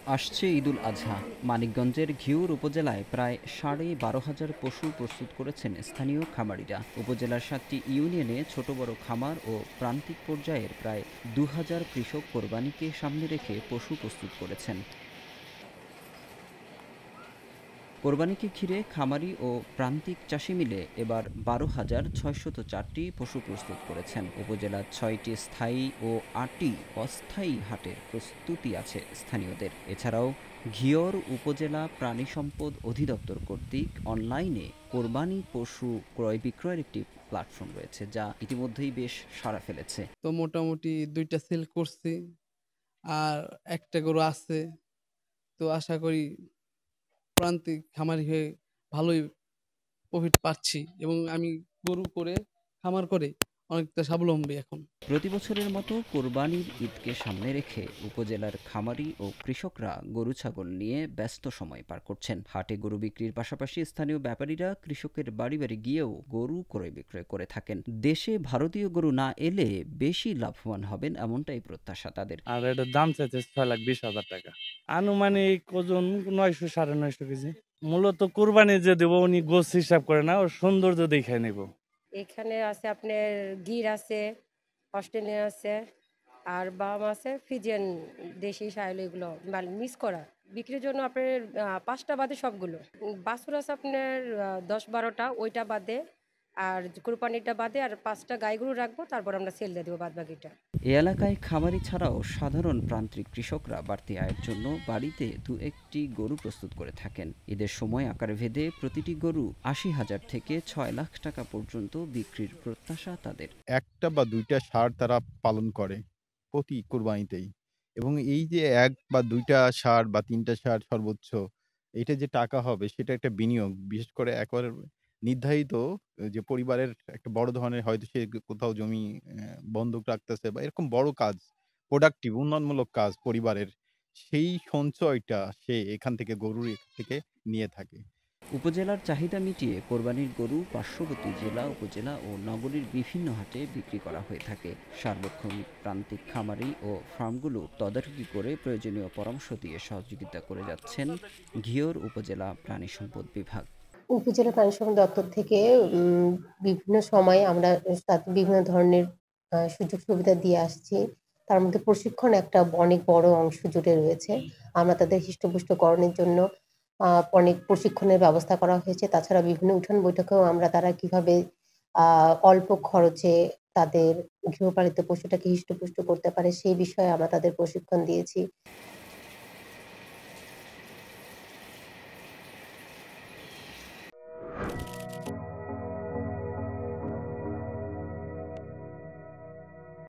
আসছে ঈদুল আজহা। মানিকগঞ্জের ঘিওর উপজেলায় প্রায় ১২,৫০০ পশু প্রস্তুত করেছেন স্থানীয় খামারিরা। উপজেলার ৭টি ইউনিয়নে ছোট বড় খামার ও প্রান্তিক পর্যায়ের প্রায় ২,০০০ কৃষক কোরবানিকে সামনে রেখে পশু প্রস্তুত করেছেন। কোরবানিকে ঘিরে খামারি ও প্রান্তিক চাষি মিলে এবার ১২,৬০৪টি পশু প্রস্তুত করেছেন। উপজেলার ৬টি স্থায়ী ও ৮টি অস্থায়ী হাটের প্রস্তুতি আছে স্থানীয়দের। এছাড়াও ঘিওর উপজেলা প্রাণী সম্পদ অধিদপ্তর কর্তৃক অনলাইনে কোরবানি পশু ক্রয় বিক্রয়ের একটি প্ল্যাটফর্ম রয়েছে, যা ইতিমধ্যেই বেশ সাড়া ফেলেছে। তো মোটামুটি ২ টা সেল করছি। আর একটা গরু আছে। তো আশা করি প্রান্তিক খামারি হয়ে ভালোই প্রফিট পাচ্ছি এবং আমি গরু করে খামার করে অনেকটা স্বাবলম্বী এখন। প্রতি বছরের মতো কোরবানির ঈদকে সামনে রেখে উপজেলার খামারি ও কৃষকরা গরু ছাগল নিয়ে ব্যস্ত সময় পার করছেন। হাটে গরু বিক্রির পাশাপাশি স্থানীয় ব্যাপারীরা কৃষকের বাড়ি বাড়ি গিয়েও গরু ক্রয় বিক্রয় করে থাকেন। দেশে ভারতীয় গরু না এলে বেশি লাভবান হবেন এমনটাই প্রত্যাশা তাদের। আর এটার দাম চাইছে ৬,২০,০০০ টাকা। আনুমানিক ওজন ৯০০ ৯৫০ কেজি। মূলত কুরবানি যে দেবো উনি গোছ হিসাব করে না, ওর সৌন্দর্য দেখায় নেব। এখানে আছে আপনার গির আছে, অস্ট্রেলিয়ান আছে, আর বাম আছে ফিজিয়ান, দেশি শাইল, এগুলো মানে মিক্স করা। বিক্রির জন্য আপনার ৫টা বাদে সবগুলো। বাছুর আছে আপনার ১০-১২টা, ওইটা বাদে। আর কোরবানিটা বাদে আর ৫টা গাই গরু রাখবো, তারপর আমরা সেল দিয়ে দেবো বাদবাকিটা। এ এলাকায় খামারি ছাড়াও সাধারণ প্রান্তিক কৃষকরা বাড়তি আয়ের জন্য বাড়িতে দু একটি গরু প্রস্তুত করে থাকেন। ঈদের সময় আকার ভেদে প্রতিটি গরু ৮০,০০০ থেকে ৬ লাখ টাকা পর্যন্ত বিক্রির প্রত্যাশা তাদের। ১টা বা ২টা ষাঁড় তারা পালন করে প্রতি কুরবানিতেই। এবং এই যে ১ বা ২টা ষাঁড় বা ৩টা ষাঁড় সর্বোচ্চ, এটা যে টাকা হবে সেটা একটা বিনিয়োগ। বিশেষ করে একেবারে নির্ধারিত যে পরিবারের একটা বড় ধরনের হয়তো সে কোথাও জমি বন্ধক রাখতেছে বা এরকম বড় কাজ, প্রোডাক্টিভ উন্নয়নমূলক কাজ পরিবারের, সেই সঞ্চয়টা সে এখান থেকে গরুর থেকে নিয়ে থাকে। উপজেলার চাহিদা মিটিয়ে কোরবানির গরু পার্শ্ববর্তী জেলা, উপজেলা ও নগরীর বিভিন্ন হাটে বিক্রি করা হয়ে থাকে। সার্বক্ষণিক প্রান্তিক খামারি ও ফার্মগুলো তদারকি করে প্রয়োজনীয় পরামর্শ দিয়ে সহযোগিতা করে যাচ্ছেন ঘিওর উপজেলা প্রাণী সম্পদ বিভাগ। উপজেলা প্রাণী সম্পদ দপ্তর থেকে বিভিন্ন সময়ে আমরা তাদের বিভিন্ন ধরনের সুযোগ সুবিধা দিয়ে আসছি। তার মধ্যে প্রশিক্ষণ একটা অনেক বড় অংশ জুড়ে রয়েছে। আমরা তাদের হৃষ্টপুষ্টকরণের জন্য অনেক প্রশিক্ষণের ব্যবস্থা করা হয়েছে। তাছাড়া বিভিন্ন উঠান বৈঠকেও আমরা তারা কিভাবে অল্প খরচে তাদের গৃহপালিত পশুটাকে হৃষ্টপুষ্ট করতে পারে সেই বিষয়ে আমরা তাদের প্রশিক্ষণ দিয়েছি।